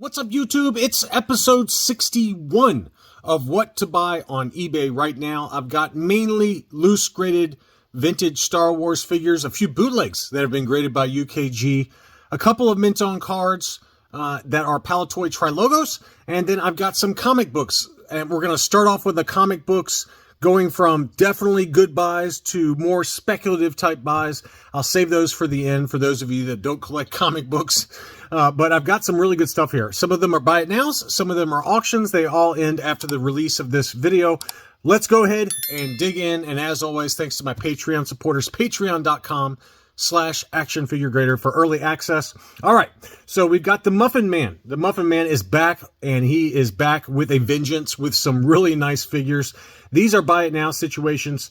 What's up, YouTube? It's episode 61 of What to Buy on eBay right now. I've got mainly loose graded vintage Star Wars figures, a few bootlegs that have been graded by UKG, a couple of mint on cards that are Palatoy Trilogos, and then I've got some comic books. And we're going to start off with the comic books, going from definitely good buys to more speculative type buys. I'll save those for the end for those of you that don't collect comic books. But I've got some really good stuff here. Some of them are buy it nows, some of them are auctions. They all end after the release of this video. Let's go ahead and dig in. And as always, thanks to my Patreon supporters, patreon.com/actionfiguregrader for early access. All right, so we've got the Muffin Man. The Muffin Man is back, and he is back with a vengeance with some really nice figures. These are buy it now situations.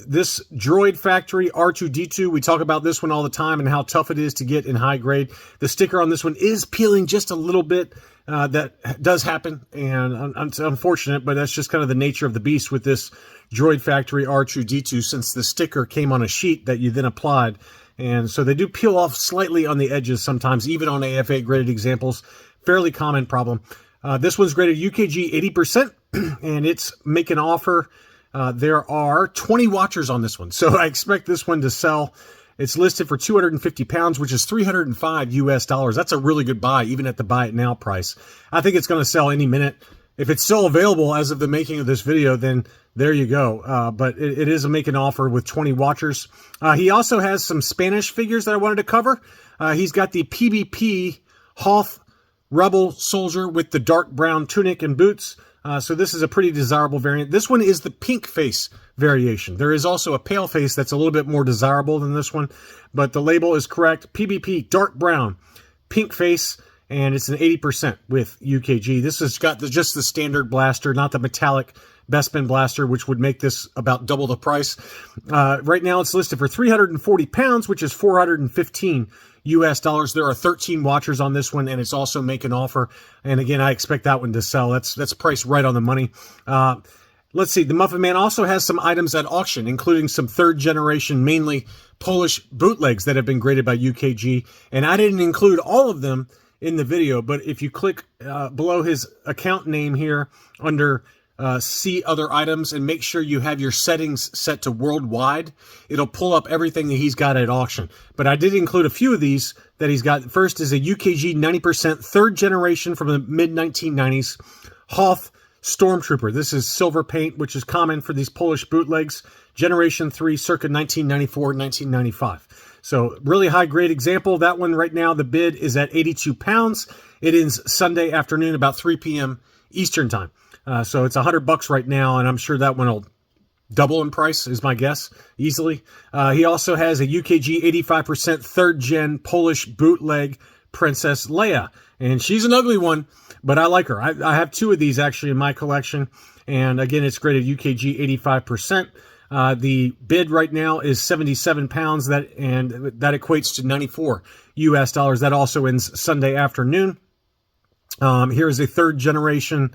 This Droid Factory R2-D2, we talk about this one all the time and how tough it is to get in high grade. The sticker on this one is peeling just a little bit. That does happen, and it's unfortunate, but that's just kind of the nature of the beast with this Droid Factory R2-D2, since the sticker came on a sheet that you then applied. And so they do peel off slightly on the edges sometimes, even on AFA graded examples. Fairly common problem. This one's graded UKG 80%, and it's make an offer. There are 20 watchers on this one, so I expect this one to sell. It's listed for 250 pounds, which is $305 US. That's a really good buy, even at the buy it now price. I think it's going to sell any minute. If it's still available as of the making of this video, then there you go. But it is a make an offer with 20 watchers. He also has some Spanish figures that I wanted to cover. He's got the PvP Hoth Rebel Soldier with the dark brown tunic and boots. So this is a pretty desirable variant. This one is the pink face variation. There is also a pale face that's a little bit more desirable than this one, but the label is correct. PvP dark brown, pink face, and it's an 80% with UKG. This has got just the standard blaster, not the metallic Bespin blaster, which would make this about double the price. Right now it's listed for 340 pounds, which is $415 US. There are 13 watchers on this one, and it's also make an offer. And again, I expect that one to sell. That's priced right on the money. Let's see. The Muffin Man also has some items at auction, including some third generation, mainly Polish bootlegs that have been graded by UKG. And I didn't include all of them in the video, but if you click below his account name here under see other items and make sure you have your settings set to worldwide, it'll pull up everything that he's got at auction. But I did include a few of these that he's got. First is a UKG 90% third generation from the mid-1990s Hoth Stormtrooper. This is silver paint, which is common for these Polish bootlegs. Generation 3, circa 1994-1995. So really high grade example. That one right now, the bid is at 82 pounds. It ends Sunday afternoon, about 3 p.m. Eastern time. So it's $100 right now, and I'm sure that one will double in price, is my guess, easily. He also has a UKG 85% third gen Polish bootleg Princess Leia, and she's an ugly one, but I like her. I have two of these actually in my collection, and again, it's graded UKG 85%. The bid right now is 77 pounds, and that equates to $94 US. That also ends Sunday afternoon. Here is a third generation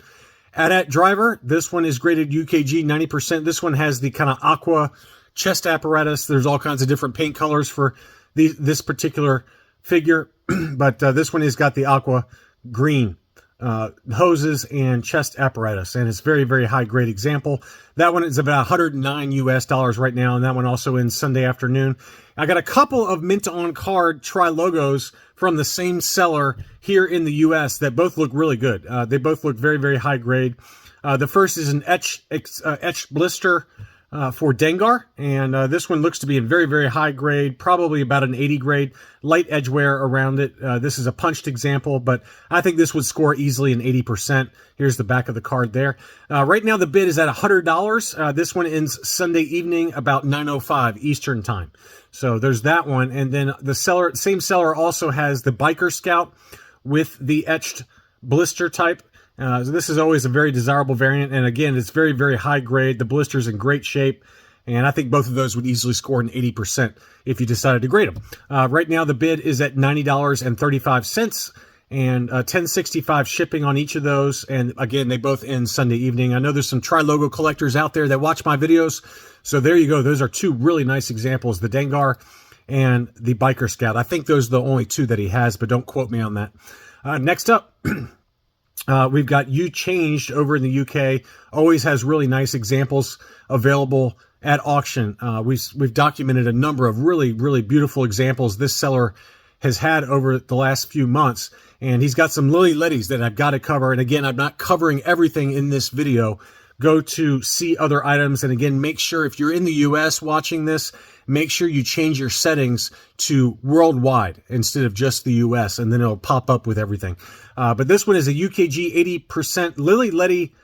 AT-AT driver. This one is graded UKG 90%. This one has the kind of aqua chest apparatus. There's all kinds of different paint colors for this particular figure, but this one has got the aqua green hoses and chest apparatus, and it's very, very high grade example. That one is about $109 US right now, and that one also ends Sunday afternoon. I got a couple of mint on card Trilogos from the same seller here in the US that both look really good. They both look very, very high grade. The first is an etched blister for Dengar, and this one looks to be in very, very high grade, probably about an 80 grade, light edge wear around it. This is a punched example, but I think this would score easily an 80%. Here's the back of the card there. Right now the bid is at $100. This one ends Sunday evening about 9:05 Eastern time. So there's that one, and then the same seller also has the Biker Scout with the etched blister type. So this is always a very desirable variant, and again, it's very, very high grade. The blister's in great shape, and I think both of those would easily score an 80% if you decided to grade them. Right now, the bid is at $90.35, and $10.65 shipping on each of those, and again, they both end Sunday evening. I know there's some Trilogo collectors out there that watch my videos, so there you go. Those are two really nice examples, the Dengar and the Biker Scout. I think those are the only two that he has, but don't quote me on that. Next up, we've got You Changed over in the UK. Always has really nice examples available at auction. We've documented a number of really, really beautiful examples this seller has had over the last few months. And he's got some Ledies that I've got to cover. And again, I'm not covering everything in this video. Go to see other items. And again, make sure if you're in the US watching this, make sure you change your settings to worldwide instead of just the US, and then it'll pop up with everything. But this one is a UKG 80% Ledy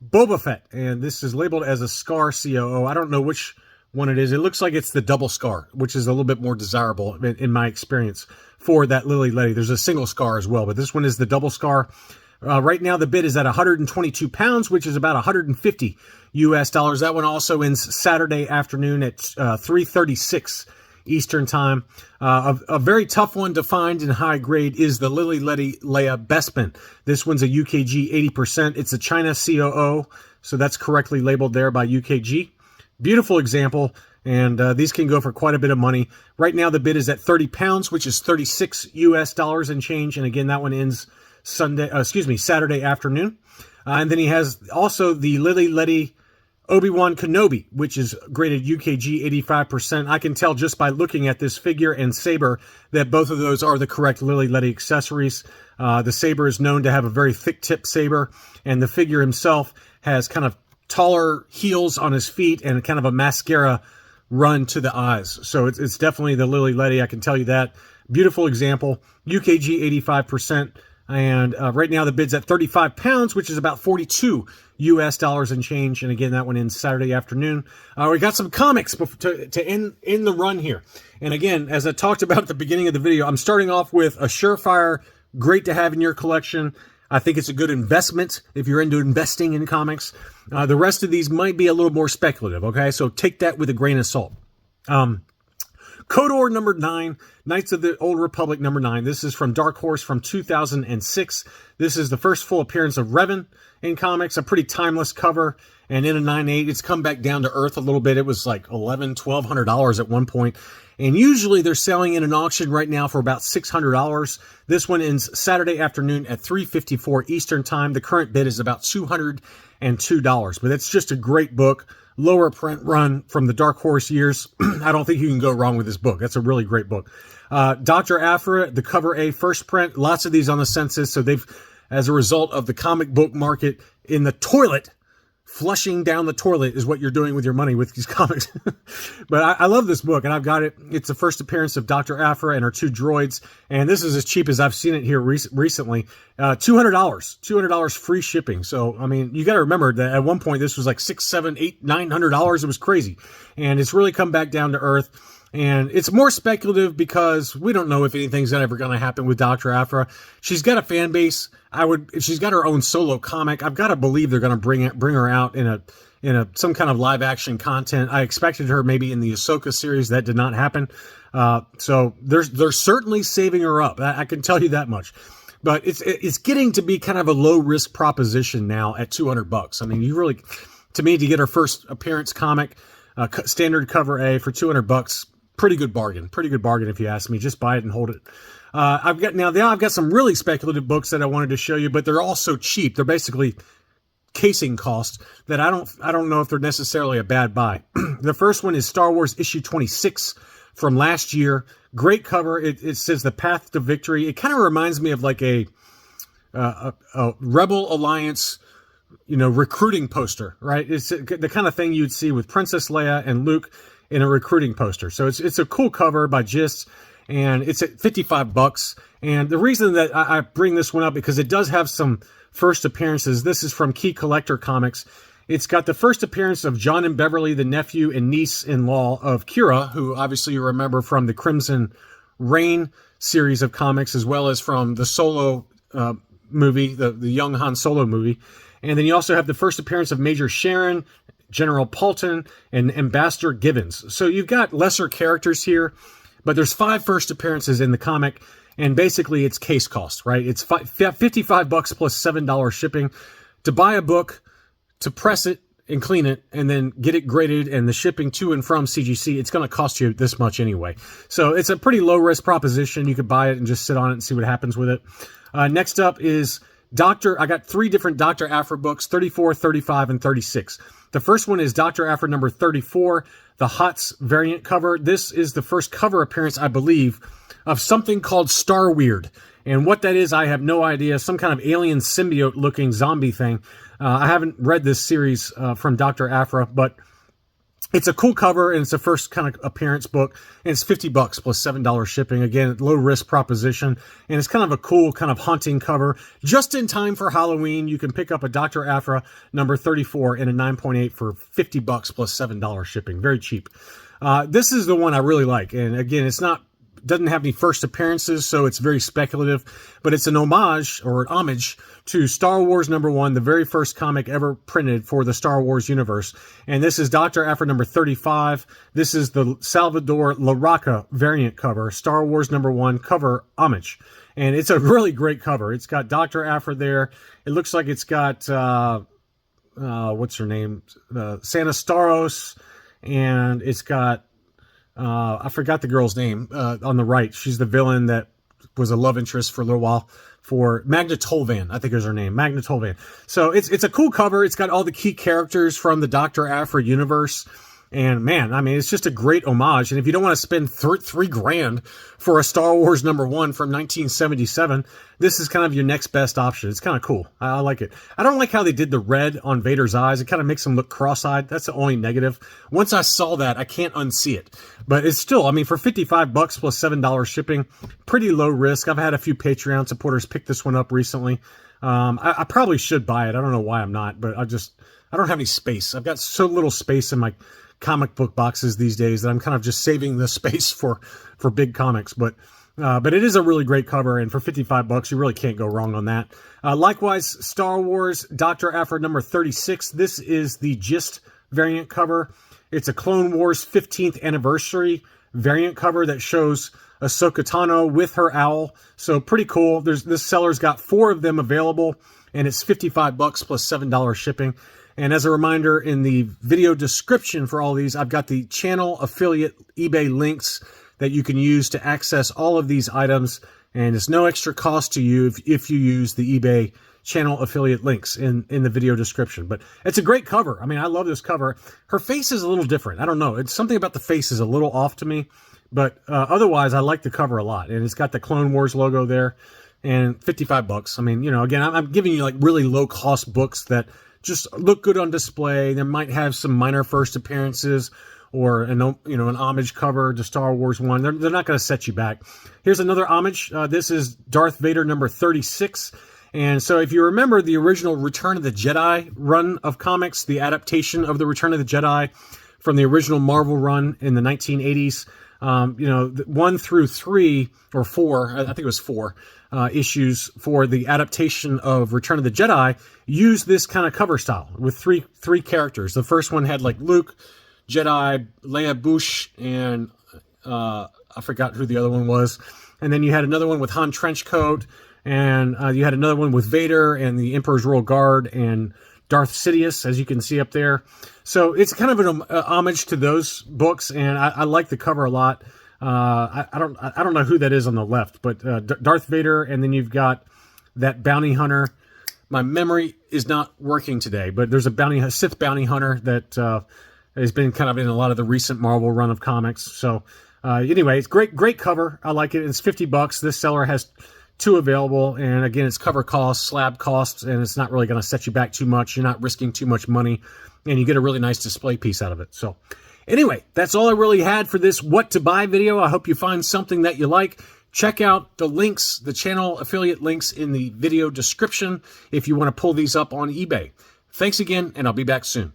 Boba Fett, and this is labeled as a Scar COO. I don't know which one it is. It looks like it's the double Scar, which is a little bit more desirable in my experience for that Ledy. There's a single Scar as well, but this one is the double Scar. Right now, the bid is at 122 pounds, which is about 150 US dollars. That one also ends Saturday afternoon at 3:36 Eastern time. A very tough one to find in high grade is the Ledy Leia Bespin. This one's a UKG 80%. It's a China COO, so that's correctly labeled there by UKG. Beautiful example, and these can go for quite a bit of money. Right now, the bid is at 30 pounds, which is 36 US dollars and change. And again, that one ends Saturday afternoon. And then he has also the Ledy Obi-Wan Kenobi, which is graded UKG 85%. I can tell just by looking at this figure and saber that both of those are the correct Ledy accessories. The saber is known to have a very thick tip saber, and the figure himself has kind of taller heels on his feet and kind of a mascara run to the eyes. So it's definitely the Ledy, I can tell you that. Beautiful example, UKG 85%. And right now the bid's at 35 pounds, which is about 42 US dollars and change. And again, that one ends Saturday afternoon. We got some comics to end the run here. And again, as I talked about at the beginning of the video, I'm starting off with a surefire, great to have in your collection. I think it's a good investment if you're into investing in comics. The rest of these might be a little more speculative, okay? So take that with a grain of salt. Kodor number 9, Knights of the Old Republic number 9. This is from Dark Horse from 2006. This is the first full appearance of Revan in comics, a pretty timeless cover. And in a 9.8, it's come back down to earth a little bit. It was like $1,100, $1,200 at one point. And usually they're selling in an auction right now for about $600. This one ends Saturday afternoon at 3:54 Eastern time. The current bid is about $202. But it's just a great book. Lower print run from the Dark Horse years. I don't think you can go wrong with this book. That's a really great book. Dr. Aphra, the cover A first print. Lots of these on the census. So they've, as a result of the comic book market in the toilet, flushing down the toilet is what you're doing with your money with these comics. But I love this book, and I've got it. It's the first appearance of Dr. Aphra and her 2 droids. And this is as cheap as I've seen it here recently. $200 free shipping. So, I mean, you got to remember that at one point this was like $600, $700, $800, $900. It was crazy. And it's really come back down to earth. And it's more speculative because we don't know if anything's ever going to happen with Dr. Aphra. She's got a fan base. If she's got her own solo comic, I've got to believe they're going to bring her out in some kind of live action content. I expected her maybe in the Ahsoka series. That did not happen. So they're certainly saving her up. I can tell you that much. But it's getting to be kind of a low risk proposition now at $200. I mean, you really, to me, to get her first appearance comic, standard cover A for $200. Pretty good bargain if you ask me. Just buy it and hold it. I've got some really speculative books that I wanted to show you, but they're all so cheap. They're basically casing costs that I don't know if they're necessarily a bad buy. The first one is Star Wars issue 26 from last year. Great cover. It says The Path to Victory. It kind of reminds me of like a Rebel Alliance, recruiting poster, right? It's the kind of thing you'd see with Princess Leia and Luke in a recruiting poster. So it's a cool cover by Gist, and it's at $55. And the reason that I bring this one up, because it does have some first appearances. This is from Key Collector Comics. It's got the first appearance of John and Beverly, the nephew and niece-in-law of Kira, who obviously you remember from the Crimson Reign series of comics, as well as from the Solo movie, the young Han Solo movie. And then you also have the first appearance of Major Sharon, General Paulton, and Ambassador Gibbons. So you've got lesser characters here, but there's 5 first appearances in the comic, and basically it's case cost, right? It's $55 plus $7 shipping to buy a book, to press it, and clean it and then get it graded, and the shipping to and from CGC, it's going to cost you this much anyway. So it's a pretty low risk proposition. You could buy it and just sit on it and see what happens with it. Next up is I got 3 different Dr. Aphra books, 34, 35, and 36. The first one is Dr. Aphra number 34, the Hoth's variant cover. This is the first cover appearance, I believe, of something called Star Weird. And what that is, I have no idea. Some kind of alien symbiote looking zombie thing. I haven't read this series from Dr. Aphra, but it's a cool cover, and it's the first kind of appearance book, and it's $50 plus $7 shipping. Again, low risk proposition, and it's kind of a cool kind of haunting cover. Just in time for Halloween, you can pick up a Dr. Aphra number 34 in a 9.8 for $50 plus $7 shipping. Very cheap. This is the one I really like, and again, doesn't have any first appearances, so it's very speculative, but it's an homage or an homage to Star Wars number 1, the very first comic ever printed for the Star Wars universe. And this is Dr. Aphra number 35. This is the Salvador Larroca variant cover, Star Wars number 1 cover homage. And it's a really great cover. It's got Dr. Aphra there. It looks like it's got, what's her name? Santa Staros, and it's got, I forgot the girl's name on the right. She's the villain that was a love interest for a little while for Magna Tolvan, I think is her name, Magna Tolvan. So it's a cool cover. It's got all the key characters from the Dr. Aphra universe. And man, I mean, it's just a great homage. And if you don't want to spend $3,000 for a Star Wars number 1 from 1977, this is kind of your next best option. It's kind of cool. I like it. I don't like how they did the red on Vader's eyes. It kind of makes him look cross-eyed. That's the only negative. Once I saw that, I can't unsee it. But it's still, I mean, for $55 plus $7 shipping, pretty low risk. I've had a few Patreon supporters pick this one up recently. I probably should buy it. I don't know why I'm not, but I don't have any space. I've got so little space in my comic book boxes these days that I'm kind of just saving the space for big comics. But it is a really great cover, and for $55, you really can't go wrong on that. Likewise, Star Wars Dr. Aphra number 36. This is the Gist variant cover. It's a Clone Wars 15th anniversary variant cover that shows Ahsoka Tano with her owl. So pretty cool. This seller's got 4 of them available, and it's $55 plus $7 shipping. And as a reminder, in the video description for all these, I've got the channel affiliate eBay links that you can use to access all of these items. And it's no extra cost to you if you use the eBay channel affiliate links in the video description. But it's a great cover. I mean, I love this cover. Her face is a little different. I don't know. It's something about the face is a little off to me. But otherwise, I like the cover a lot. And it's got the Clone Wars logo there. And $55. I mean, you know, again, I'm giving you like really low cost books that just look good on display. They might have some minor first appearances or an homage cover to Star Wars 1. They're not going to set you back. Here's another homage. This is Darth Vader number 36. And so if you remember the original Return of the Jedi run of comics, the adaptation of the Return of the Jedi from the original Marvel run in the 1980s, 1 through 3 or 4, I think it was 4 issues for the adaptation of Return of the Jedi use this kind of cover style with three characters. The first one had like Luke, Jedi, Leia Bush, and I forgot who the other one was. And then you had another one with Han Trenchcoat, and you had another one with Vader and the Emperor's Royal Guard and Darth Sidious, as you can see up there. So it's kind of an homage to those books, and I like the cover a lot. I don't know who that is on the left, but Darth Vader, and then you've got that bounty hunter. My memory is not working today, but there's a Sith bounty hunter that has been kind of in a lot of the recent Marvel run of comics. So anyway, it's great cover. I like it. It's $50. This seller has 2 available, and again, it's cover costs, slab costs, and it's not really going to set you back too much. You're not risking too much money, and you get a really nice display piece out of it. So anyway, that's all I really had for this what to buy video. I hope you find something that you like. Check out the links, the channel affiliate links in the video description if you want to pull these up on eBay. Thanks again, and I'll be back soon.